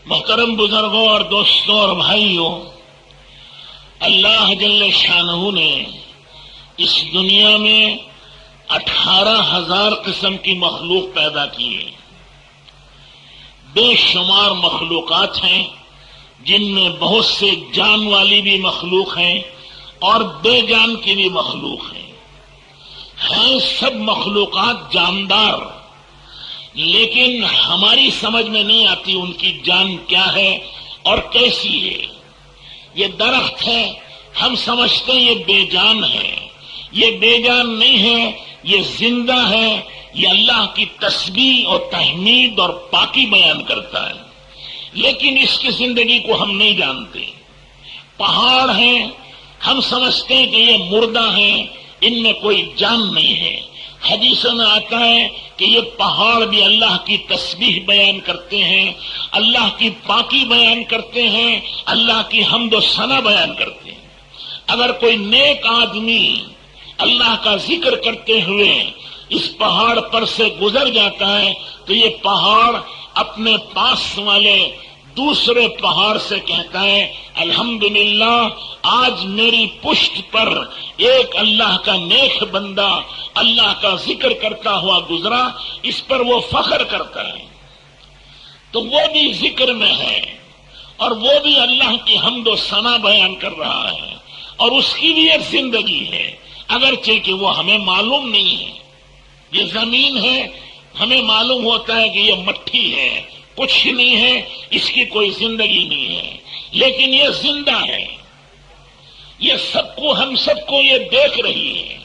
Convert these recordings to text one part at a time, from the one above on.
محترم بزرگوں اور دوستوں اور بھائیوں، اللہ جل شانہ نے اس دنیا میں 18,000 قسم کی مخلوق پیدا کی ہے۔ بے شمار مخلوقات ہیں جن میں بہت سے جان والی بھی مخلوق ہیں اور بے جان کی بھی مخلوق ہیں۔ سب مخلوقات جاندار، لیکن ہماری سمجھ میں نہیں آتی ان کی جان کیا ہے اور کیسی ہے۔ یہ درخت ہے، ہم سمجھتے ہیں یہ بے جان ہے، یہ بے جان نہیں ہے، یہ زندہ ہے، یہ اللہ کی تسبیح اور تحمید اور پاکی بیان کرتا ہے، لیکن اس کی زندگی کو ہم نہیں جانتے۔ پہاڑ ہیں، ہم سمجھتے ہیں کہ یہ مردہ ہیں، ان میں کوئی جان نہیں ہے۔ حدیثوں میں آتا ہے کہ یہ پہاڑ بھی اللہ کی تسبیح بیان کرتے ہیں، اللہ کی پاکی بیان کرتے ہیں، اللہ کی حمد و ثنا بیان کرتے ہیں۔ اگر کوئی نیک آدمی اللہ کا ذکر کرتے ہوئے اس پہاڑ پر سے گزر جاتا ہے تو یہ پہاڑ اپنے پاس والے دوسرے پہاڑ سے کہتا ہے الحمدللہ، آج میری پشت پر ایک اللہ کا نیک بندہ اللہ کا ذکر کرتا ہوا گزرا، اس پر وہ فخر کرتا ہے۔ تو وہ بھی ذکر میں ہے اور وہ بھی اللہ کی حمد و ثنا بیان کر رہا ہے، اور اس کی بھی ایک زندگی ہے، اگرچہ کہ وہ ہمیں معلوم نہیں ہے۔ یہ زمین ہے، ہمیں معلوم ہوتا ہے کہ یہ مٹی ہے، کچھ نہیں ہے، اس کی کوئی زندگی نہیں ہے، لیکن یہ زندہ ہے، یہ ہم سب کو یہ دیکھ رہی ہے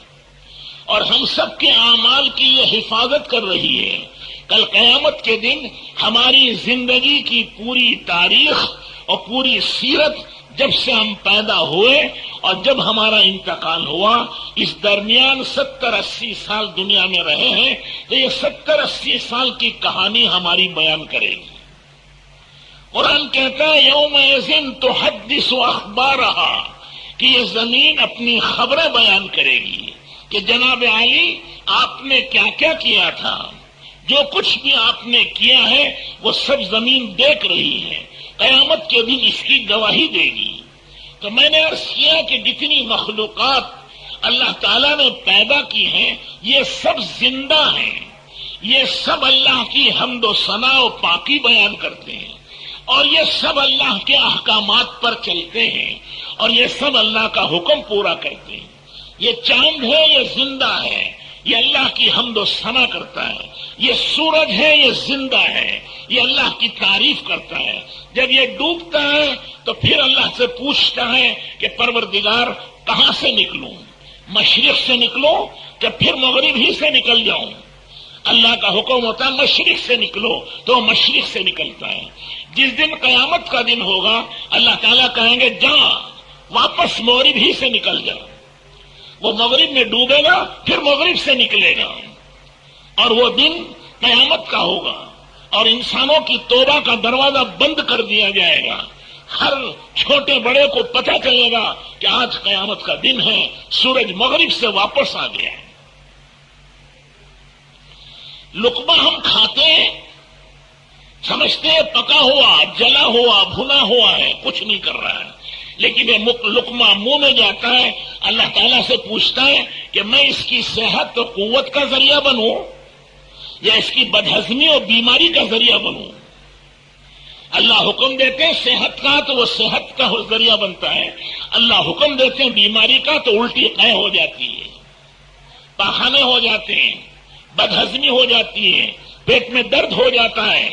اور ہم سب کے اعمال کی یہ حفاظت کر رہی ہے۔ کل قیامت کے دن ہماری زندگی کی پوری تاریخ اور پوری سیرت، جب سے ہم پیدا ہوئے اور جب ہمارا انتقال ہوا، اس درمیان 70-80 سال دنیا میں رہے ہیں، تو یہ 70-80 سال کی کہانی ہماری بیان کرے گی۔ قرآن کہتا ہے یومئذ تحدث اخبارہا، کہ یہ زمین اپنی خبریں بیان کرے گی کہ جناب علی آپ نے کیا کیا کیا تھا، جو کچھ بھی آپ نے کیا ہے وہ سب زمین دیکھ رہی ہے، قیامت کے دن اس کی گواہی دے گی۔ تو میں نے عرض کیا کہ جتنی مخلوقات اللہ تعالیٰ نے پیدا کی ہیں یہ سب زندہ ہیں، یہ سب اللہ کی حمد و ثنا و پاکی بیان کرتے ہیں، اور یہ سب اللہ کے احکامات پر چلتے ہیں، اور یہ سب اللہ کا حکم پورا کرتے ہیں۔ یہ چاند ہے، یہ زندہ ہے، یہ اللہ کی حمد و ثنا کرتا ہے۔ یہ سورج ہے، یہ زندہ ہے، یہ اللہ کی تعریف کرتا ہے۔ جب یہ ڈوبتا ہے تو پھر اللہ سے پوچھتا ہے کہ پروردگار کہاں سے نکلوں، مشرق سے نکلوں کہ پھر مغرب ہی سے نکل جاؤں؟ اللہ کا حکم ہوتا ہے مشرق سے نکلو تو مشرق سے نکلتا ہے۔ جس دن قیامت کا دن ہوگا اللہ تعالیٰ کہیں گے جا واپس مغرب ہی سے نکل جا، وہ مغرب میں ڈوبے گا پھر مغرب سے نکلے گا، اور وہ دن قیامت کا ہوگا اور انسانوں کی توبہ کا دروازہ بند کر دیا جائے گا۔ ہر چھوٹے بڑے کو پتہ چلے گا کہ آج قیامت کا دن ہے، سورج مغرب سے واپس آ گیا ہے۔ لقمہ ہم کھاتے ہیں، سمجھتے ہیں پکا ہوا، جلا ہوا، بھنا ہوا ہے، کچھ نہیں کر رہا ہے، لیکن یہ لقمہ منہ میں جاتا ہے، اللہ تعالیٰ سے پوچھتا ہے کہ میں اس کی صحت و قوت کا ذریعہ بنوں یا اس کی بدہضمی اور بیماری کا ذریعہ بنوں؟ اللہ حکم دیتے ہیں صحت کا تو وہ صحت کا ذریعہ بنتا ہے، اللہ حکم دیتے ہیں بیماری کا تو الٹی قے ہو جاتی ہے، پاخانے ہو جاتے ہیں، بدہضمی ہو جاتی ہے، پیٹ میں درد ہو جاتا ہے۔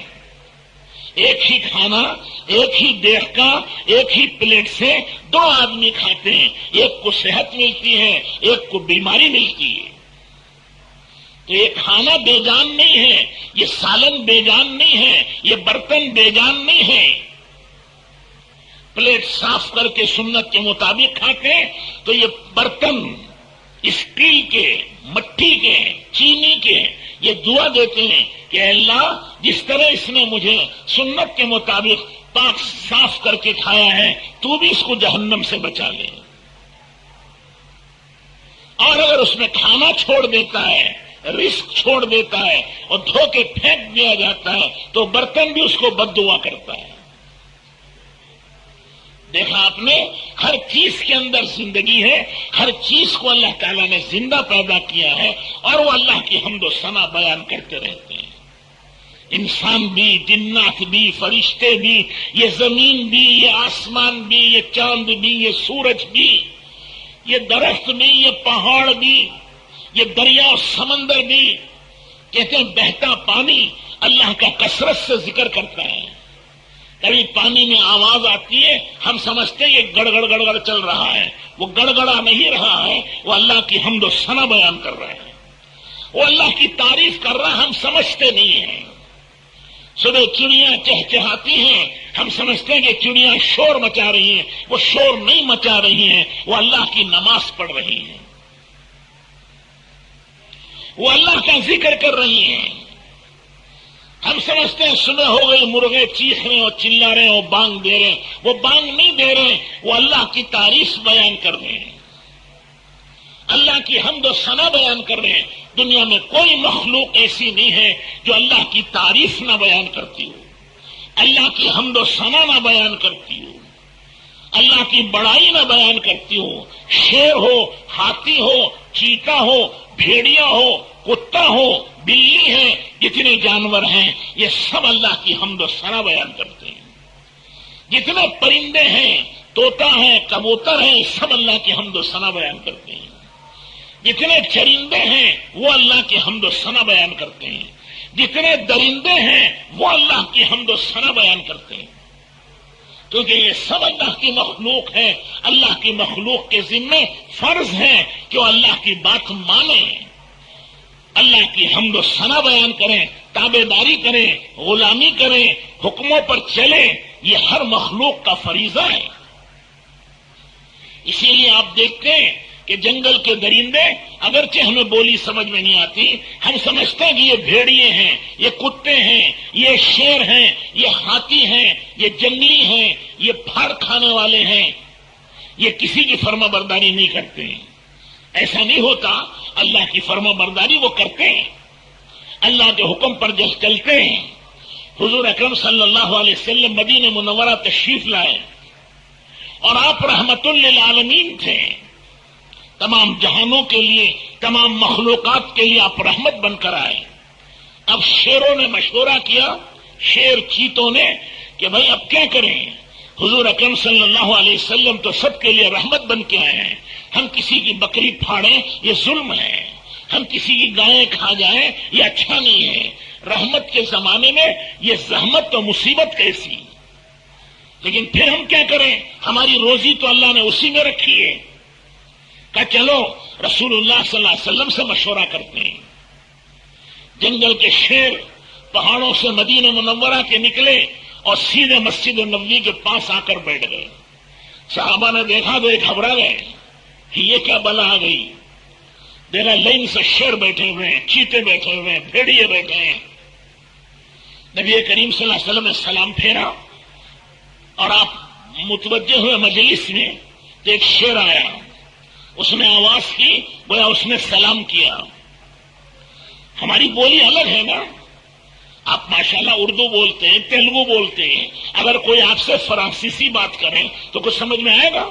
ایک ہی کھانا، ایک ہی دیگ کا، ایک ہی پلیٹ سے دو آدمی کھاتے ہیں، ایک کو صحت ملتی ہے، ایک کو بیماری ملتی ہے۔ تو یہ کھانا بے جان نہیں ہے، یہ سالن بے جان نہیں ہے، یہ برتن بے جان نہیں ہے۔ پلیٹ صاف کر کے سنت کے مطابق کھاتے ہیں تو یہ برتن اسٹیل کے، مٹی کے، چینی کے، یہ دعا دیتے ہیں کہ اے اللہ جس طرح اس نے مجھے سنت کے مطابق پاک صاف کر کے کھایا ہے تو بھی اس کو جہنم سے بچا لے۔ اور اگر اس میں کھانا چھوڑ دیتا ہے، رزق چھوڑ دیتا ہے اور دھو کے پھینک دیا جاتا ہے تو برتن بھی اس کو بد دعا کرتا ہے۔ دیکھا آپ نے، ہر چیز کے اندر زندگی ہے، ہر چیز کو اللہ تعالیٰ نے زندہ پیدا کیا ہے، اور وہ اللہ کی حمد و ثنا بیان کرتے رہتے ہیں۔ انسان بھی، جنات بھی، فرشتے بھی، یہ زمین بھی، یہ آسمان بھی، یہ چاند بھی، یہ سورج بھی، یہ درخت بھی، یہ پہاڑ بھی، یہ دریا و سمندر بھی، کہتے ہیں بہتا پانی اللہ کا کثرت سے ذکر کرتا ہے۔ کبھی پانی میں آواز آتی ہے، ہم سمجھتے ہیں یہ گڑگڑ گڑگڑ چل رہا ہے، وہ گڑگڑا نہیں رہا ہے، وہ اللہ کی حمد و ثنا بیان کر رہا ہے، وہ اللہ کی تعریف کر رہا ہے، ہم سمجھتے نہیں ہیں۔ صبح چڑیاں چہچہاتی ہیں، ہم سمجھتے ہیں کہ چڑیاں شور مچا رہی ہیں، وہ شور نہیں مچا رہی ہیں، وہ اللہ کی نماز پڑھ رہی ہیں، وہ اللہ کا ذکر کر رہی ہیں۔ ہم سمجھتے ہیں صبح ہو گئی، مرغے چیخ رہے ہیں اور چلا رہے ہیں اور بانگ دے رہے ہیں، وہ بانگ نہیں دے رہے، وہ اللہ کی تعریف بیان کر رہے ہیں، اللہ کی حمد و ثنا بیان کر رہے ہیں۔ دنیا میں کوئی مخلوق ایسی نہیں ہے جو اللہ کی تعریف نہ بیان کرتی ہو، اللہ کی حمد و ثنا نہ بیان کرتی ہو، اللہ کی بڑائی نہ بیان کرتی ہو۔ شیر ہو، ہاتھی ہو، چیتا ہو، بھیڑیا ہو، کتا ہو، بلی ہے، جتنے جانور ہیں یہ سب اللہ کی حمد و ثنا بیان کرتے ہیں۔ جتنے پرندے ہیں، طوطا ہے، کبوتر ہیں، سب اللہ کی حمد و ثنا بیان کرتے ہیں۔ جتنے چرندے ہیں وہ اللہ کی حمد و ثنا بیان کرتے ہیں، جتنے درندے ہیں وہ اللہ کی حمد و ثنا بیان کرتے ہیں، کیونکہ یہ سب اللہ کی مخلوق ہے۔ اللہ کی مخلوق کے ذمے فرض ہے کہ وہ اللہ کی بات مانیں، اللہ کی حمد و ثنا بیان کریں، تابع داری کریں، غلامی کریں، حکموں پر چلیں، یہ ہر مخلوق کا فریضہ ہے۔ اسی لیے آپ دیکھتے ہیں کہ جنگل کے درندے، اگرچہ ہمیں بولی سمجھ میں نہیں آتی، ہم سمجھتے ہیں کہ یہ بھیڑیے ہیں، یہ کتے ہیں، یہ شیر ہیں، یہ ہاتھی ہیں، یہ جنگلی ہیں، یہ پھاڑ کھانے والے ہیں، یہ کسی کی فرما برداری نہیں کرتے ہیں۔ ایسا نہیں ہوتا، اللہ کی فرما برداری وہ کرتے ہیں، اللہ کے حکم پر جب چلتے ہیں۔ حضور اکرم صلی اللہ علیہ وسلم مدینہ منورہ تشریف لائے اور آپ رحمت للعالمین تھے، تمام جہانوں کے لیے، تمام مخلوقات کے لیے آپ رحمت بن کر آئے۔ اب شیروں نے مشورہ کیا، شیر چیتوں نے، کہ بھائی اب کیا کریں؟ حضور اکرم صلی اللہ علیہ وسلم تو سب کے لیے رحمت بن کے آئے ہیں، ہم کسی کی بکری پھاڑیں یہ ظلم ہے، ہم کسی کی گائیں کھا جائیں یہ اچھا نہیں ہے، رحمت کے زمانے میں یہ زحمت و مصیبت کیسی؟ لیکن پھر ہم کیا کریں؟ ہماری روزی تو اللہ نے اسی میں رکھی ہے۔ کہ چلو رسول اللہ صلی اللہ علیہ وسلم سے مشورہ کرتے ہیں۔ جنگل کے شیر پہاڑوں سے مدینہ منورہ کے نکلے اور سیدھے مسجد نبوی کے پاس آ کر بیٹھ گئے۔ صحابہ نے دیکھا تو ایک گھبرا گئے، یہ کیا بلا آ گئی؟ دیکھا لائن سے شیر بیٹھے ہوئے ہیں، چیتے بیٹھے ہوئے ہیں، بھیڑیے بیٹھے ہیں۔ نبی کریم صلی اللہ علیہ وسلم نے سلام پھیرا اور آپ متوجہ ہوئے مجلس میں، تو ایک شیر آیا، اس نے آواز کی، گویا اس نے سلام کیا۔ ہماری بولی الگ ہے نا، آپ ماشاءاللہ اردو بولتے ہیں، تیلگو بولتے ہیں، اگر کوئی آپ سے فرانسیسی بات کریں تو کچھ سمجھ میں آئے گا؟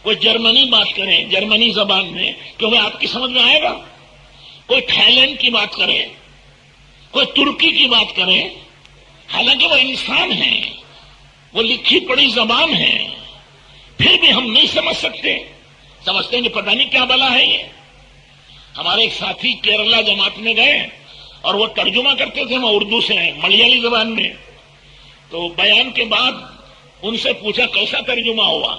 کوئی جرمنی بات کرے جرمنی زبان میں، کیونکہ آپ کی سمجھ میں آئے گا؟ کوئی تھائی لینڈ کی بات کرے، کوئی ترکی کی بات کرے، حالانکہ وہ انسان ہیں، وہ لکھی پڑھی زبان ہے، پھر بھی ہم نہیں سمجھ سکتے، سمجھتے ہیں کہ پتہ نہیں کیا بلا ہے یہ۔ ہمارے ایک ساتھی کیرلا جماعت میں گئے اور وہ ترجمہ کرتے تھے، وہ اردو سے ہیں، ملیالی زبان میں، تو بیان کے بعد ان سے پوچھا کیسا ترجمہ ہوا،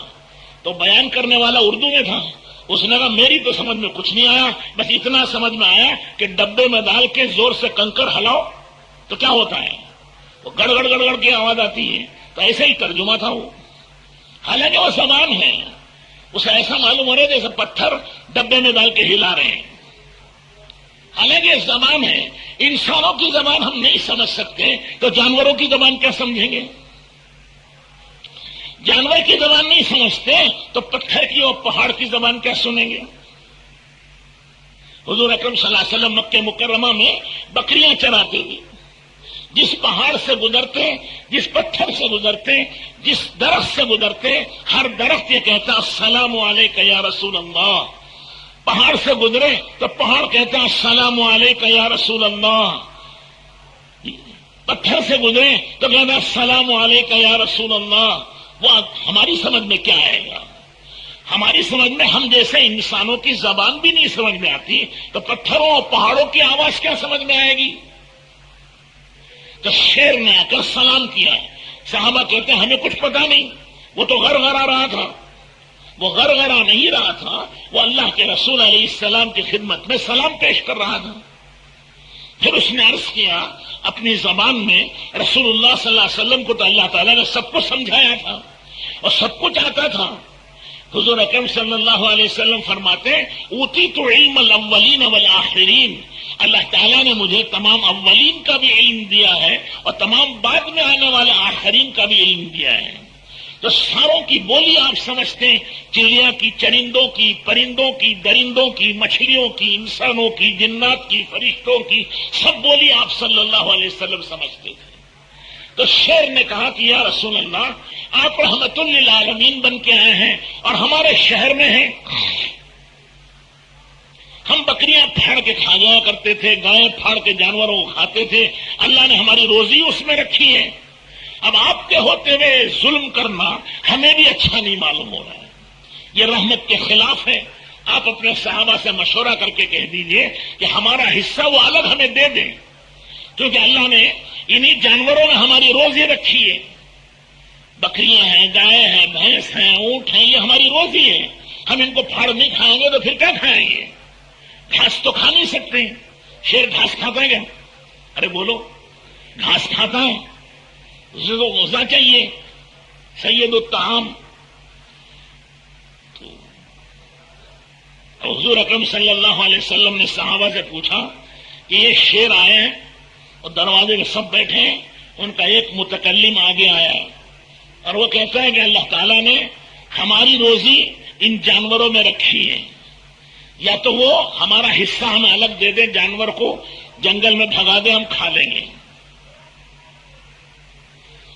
تو بیان کرنے والا اردو میں تھا، اس نے کہا میری تو سمجھ میں کچھ نہیں آیا، بس اتنا سمجھ میں آیا کہ ڈبے میں ڈال کے زور سے کنکر ہلاؤ تو کیا ہوتا ہے، وہ گڑ گڑ گڑ گڑ کی آواز آتی ہے، تو ایسا ہی ترجمہ تھا وہ۔ حالانکہ وہ زبان ہے، اسے ایسا معلوم ہو رہا ہے جیسے پتھر ڈبے میں ڈال کے ہلا رہے ہیں، حالانکہ زبان ہے۔ انسانوں کی زبان ہم نہیں سمجھ سکتے تو جانوروں کی زبان کیا سمجھیں گے؟ جانور کی زبان نہیں سمجھتے تو پتھر کی اور پہاڑ کی زبان کیا سنیں گے؟ حضور اکرم صلی اللہ علیہ وسلم مکہ مکرمہ میں بکریاں چراتے تھے، جس پہاڑ سے گزرتے، جس پتھر سے گزرتے، جس درخت سے گزرتے، ہر درخت یہ کہتا السلام علیکہ یا رسول اللہ۔ پہاڑ سے گزرے تو پہاڑ کہتا السلام علیکہ یا رسول اللہ۔ پتھر سے گزرے تو کہتا السلام علیکہ یا رسول اللہ۔ وہ ہماری سمجھ میں کیا آئے گا؟ ہماری سمجھ میں ہم جیسے انسانوں کی زبان بھی نہیں سمجھ میں آتی تو پتھروں اور پہاڑوں کی آواز کیا سمجھ میں آئے گی؟ تو شیر نے آ کر سلام کیا۔ صحابہ کہتے ہیں ہمیں کچھ پتا نہیں، وہ تو غرغرا رہا تھا۔ وہ غرغرا نہیں رہا تھا، وہ اللہ کے رسول علیہ السلام کی خدمت میں سلام پیش کر رہا تھا۔ پھر اس نے عرض کیا اپنی زبان میں، رسول اللہ صلی اللہ علیہ وسلم کو تو اللہ تعالیٰ نے سب کو سمجھایا تھا اور سب کچھ آتا تھا۔ حضور اکرم صلی اللہ علیہ وسلم فرماتے اوتیت علم الاولین والآخرین، اللہ تعالیٰ نے مجھے تمام اولین کا بھی علم دیا ہے اور تمام بعد میں آنے والے آخرین کا بھی علم دیا ہے۔ تو ساروں کی بولی آپ سمجھتے ہیں، چڑیا کی، چرندوں کی، پرندوں کی، درندوں کی، مچھلیوں کی، انسانوں کی، جنات کی، فرشتوں کی، سب بولی آپ صلی اللہ علیہ وسلم سمجھتے تھے۔ تو شیر نے کہا کہ یا رسول اللہ، آپ رحمت للعالمین بن کے آئے ہیں اور ہمارے شہر میں ہیں، ہم بکریاں پھاڑ کے کھا جایا کرتے تھے، گائیں پھاڑ کے جانوروں کو کھاتے تھے، اللہ نے ہماری روزی اس میں رکھی ہے۔ اب آپ کے ہوتے ہوئے ظلم کرنا ہمیں بھی اچھا نہیں معلوم ہو رہا ہے، یہ رحمت کے خلاف ہے۔ آپ اپنے صحابہ سے مشورہ کر کے کہہ دیجئے کہ ہمارا حصہ وہ الگ ہمیں دے دیں، کیونکہ اللہ نے انہی جانوروں میں ہماری روزی رکھی ہے۔ بکریاں ہیں، گائے ہیں، بھینس ہیں، اونٹ ہیں، یہ ہماری روزی ہے۔ ہم ان کو پھاڑ نہیں کھائیں گے تو پھر کیا کھائیں گے؟ گھاس تو کھا نہیں سکتے۔ شیر گھاس کھاتا ہے کیا؟ ارے بولو، گھاس کھاتا ہے؟ اسے تو غذا چاہیے، سید الطعام۔ حضور اکرم صلی اللہ علیہ وسلم نے صحابہ سے پوچھا کہ یہ شیر آئے ہیں اور دروازے میں سب بیٹھے ہیں، ان کا ایک متکلم آگے آیا اور وہ کہتا ہے کہ اللہ تعالیٰ نے ہماری روزی ان جانوروں میں رکھی ہے، یا تو وہ ہمارا حصہ ہمیں الگ دے دے، جانور کو جنگل میں بھگا دے، ہم کھا لیں گے۔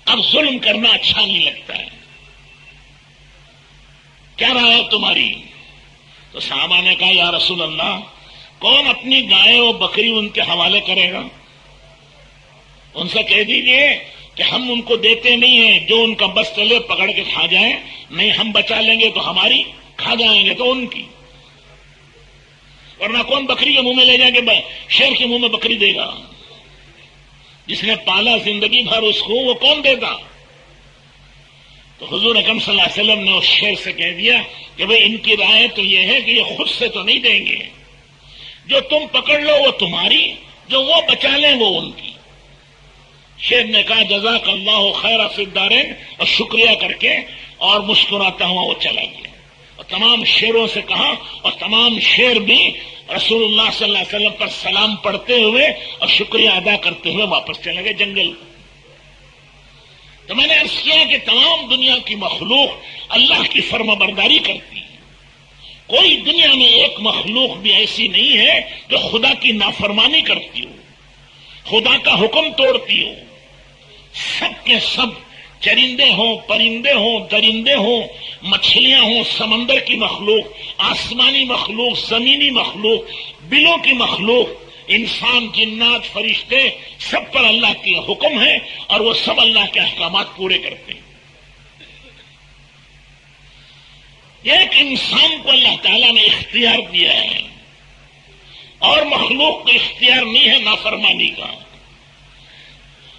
اب ظلم کرنا اچھا نہیں لگتا ہے، کیا رائے ہے تمہاری؟ تو صحابہ نے کہا یا رسول اللہ، کون اپنی گائے اور بکری ان کے حوالے کرے گا؟ ان سے کہہ دیجئے کہ ہم ان کو دیتے نہیں ہیں، جو ان کا بس چلے پکڑ کے کھا جائیں، نہیں ہم بچا لیں گے تو ہماری، کھا جائیں گے تو ان کی، ورنہ کون بکری کے منہ میں لے جائے کہ شیر کے منہ میں بکری دے گا؟ جس نے پالا زندگی بھر اس کو، وہ کون دیتا؟ تو حضور اکرم صلی اللہ علیہ وسلم نے اس شیر سے کہہ دیا کہ بھئی ان کی رائے تو یہ ہے کہ یہ خود سے تو نہیں دیں گے، جو تم پکڑ لو وہ تمہاری، جو وہ بچا لیں وہ ان کی۔ شیر نے کہا جزاک اللہ خیر فی الدارین، اور شکریہ کر کے اور مسکراتا ہوا وہ چلا گیا، اور تمام شیروں سے کہا، اور تمام شیر بھی رسول اللہ صلی اللہ علیہ وسلم پر سلام پڑھتے ہوئے اور شکریہ ادا کرتے ہوئے واپس چلے گئے جنگل۔ تو میں نے عرض کیا کہ تمام دنیا کی مخلوق اللہ کی فرما برداری کرتی ہے، کوئی دنیا میں ایک مخلوق بھی ایسی نہیں ہے جو خدا کی نافرمانی کرتی ہو، خدا کا حکم توڑتی ہو۔ سب کے سب، چرندے ہوں، پرندے ہوں، درندے ہوں، مچھلیاں ہوں، سمندر کی مخلوق، آسمانی مخلوق، زمینی مخلوق، بلوں کی مخلوق، انسان، جنات، فرشتے، سب پر اللہ کے حکم ہے اور وہ سب اللہ کے احکامات پورے کرتے ہیں۔ ایک انسان کو اللہ تعالیٰ نے اختیار دیا ہے اور مخلوق کو اختیار نہیں ہے نافرمانی کا۔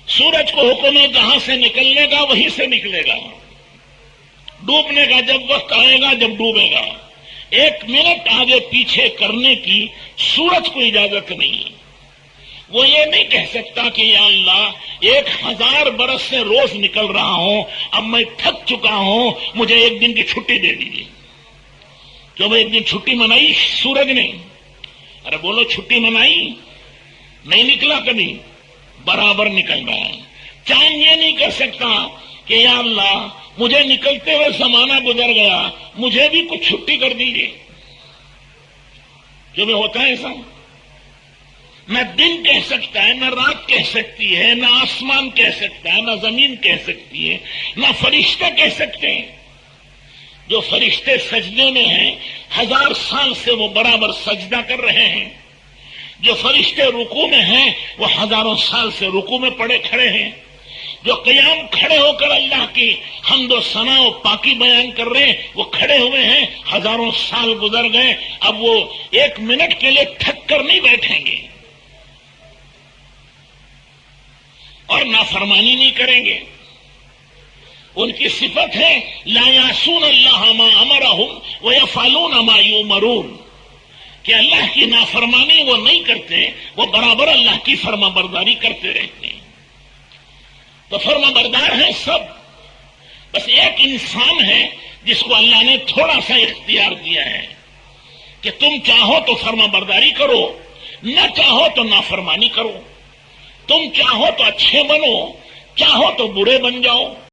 سورج کو حکم ہے جہاں سے نکلنے کا وہیں سے نکلے گا، ڈوبنے کا جب وقت آئے گا جب ڈوبے گا، ایک منٹ آگے پیچھے کرنے کی سورج کو اجازت نہیں ہے۔ وہ یہ نہیں کہہ سکتا کہ یا اللہ 1000 برس سے روز نکل رہا ہوں، اب میں تھک چکا ہوں، مجھے ایک دن کی چھٹی دے دیجیے۔ جو وہ ایک دن چھٹی منائی سورج نے؟ ارے بولو، چھٹی منائی نہیں، نکلا کبھی، برابر نکل رہا ہے۔ چاند یہ نہیں کر سکتا کہ یا اللہ مجھے نکلتے ہوئے زمانہ گزر گیا، مجھے بھی کچھ چھٹی کر دیجیے۔ جو بھی ہوتا ہے ایسا، نہ دن کہہ سکتا ہے، نہ رات کہہ سکتی ہے، نہ آسمان کہہ سکتا ہے، نہ زمین کہہ سکتی ہے، نہ فرشتے کہہ سکتے ہیں۔ جو فرشتے سجدے میں ہیں 1000 سال سے وہ برابر سجدہ کر رہے ہیں، جو فرشتے رکوع میں ہیں وہ ہزاروں سال سے رکوع میں پڑے کھڑے ہیں، جو قیام کھڑے ہو کر اللہ کی حمد و ثنا و پاکی بیان کر رہے ہیں وہ کھڑے ہوئے ہیں، ہزاروں سال گزر گئے، اب وہ 1 منٹ کے لیے تھک کر نہیں بیٹھیں گے اور نافرمانی نہیں کریں گے۔ ان کی صفت ہے لا یعصون اللہ ما امرہم ویفعلون ما یؤمرون، کہ اللہ کی نافرمانی وہ نہیں کرتے، وہ برابر اللہ کی فرما برداری کرتے رہتے ہیں۔ تو فرما بردار ہیں سب، بس ایک انسان ہے جس کو اللہ نے تھوڑا سا اختیار دیا ہے کہ تم چاہو تو فرما برداری کرو، نہ چاہو تو نافرمانی کرو، تم چاہو تو اچھے بنو، چاہو تو برے بن جاؤ۔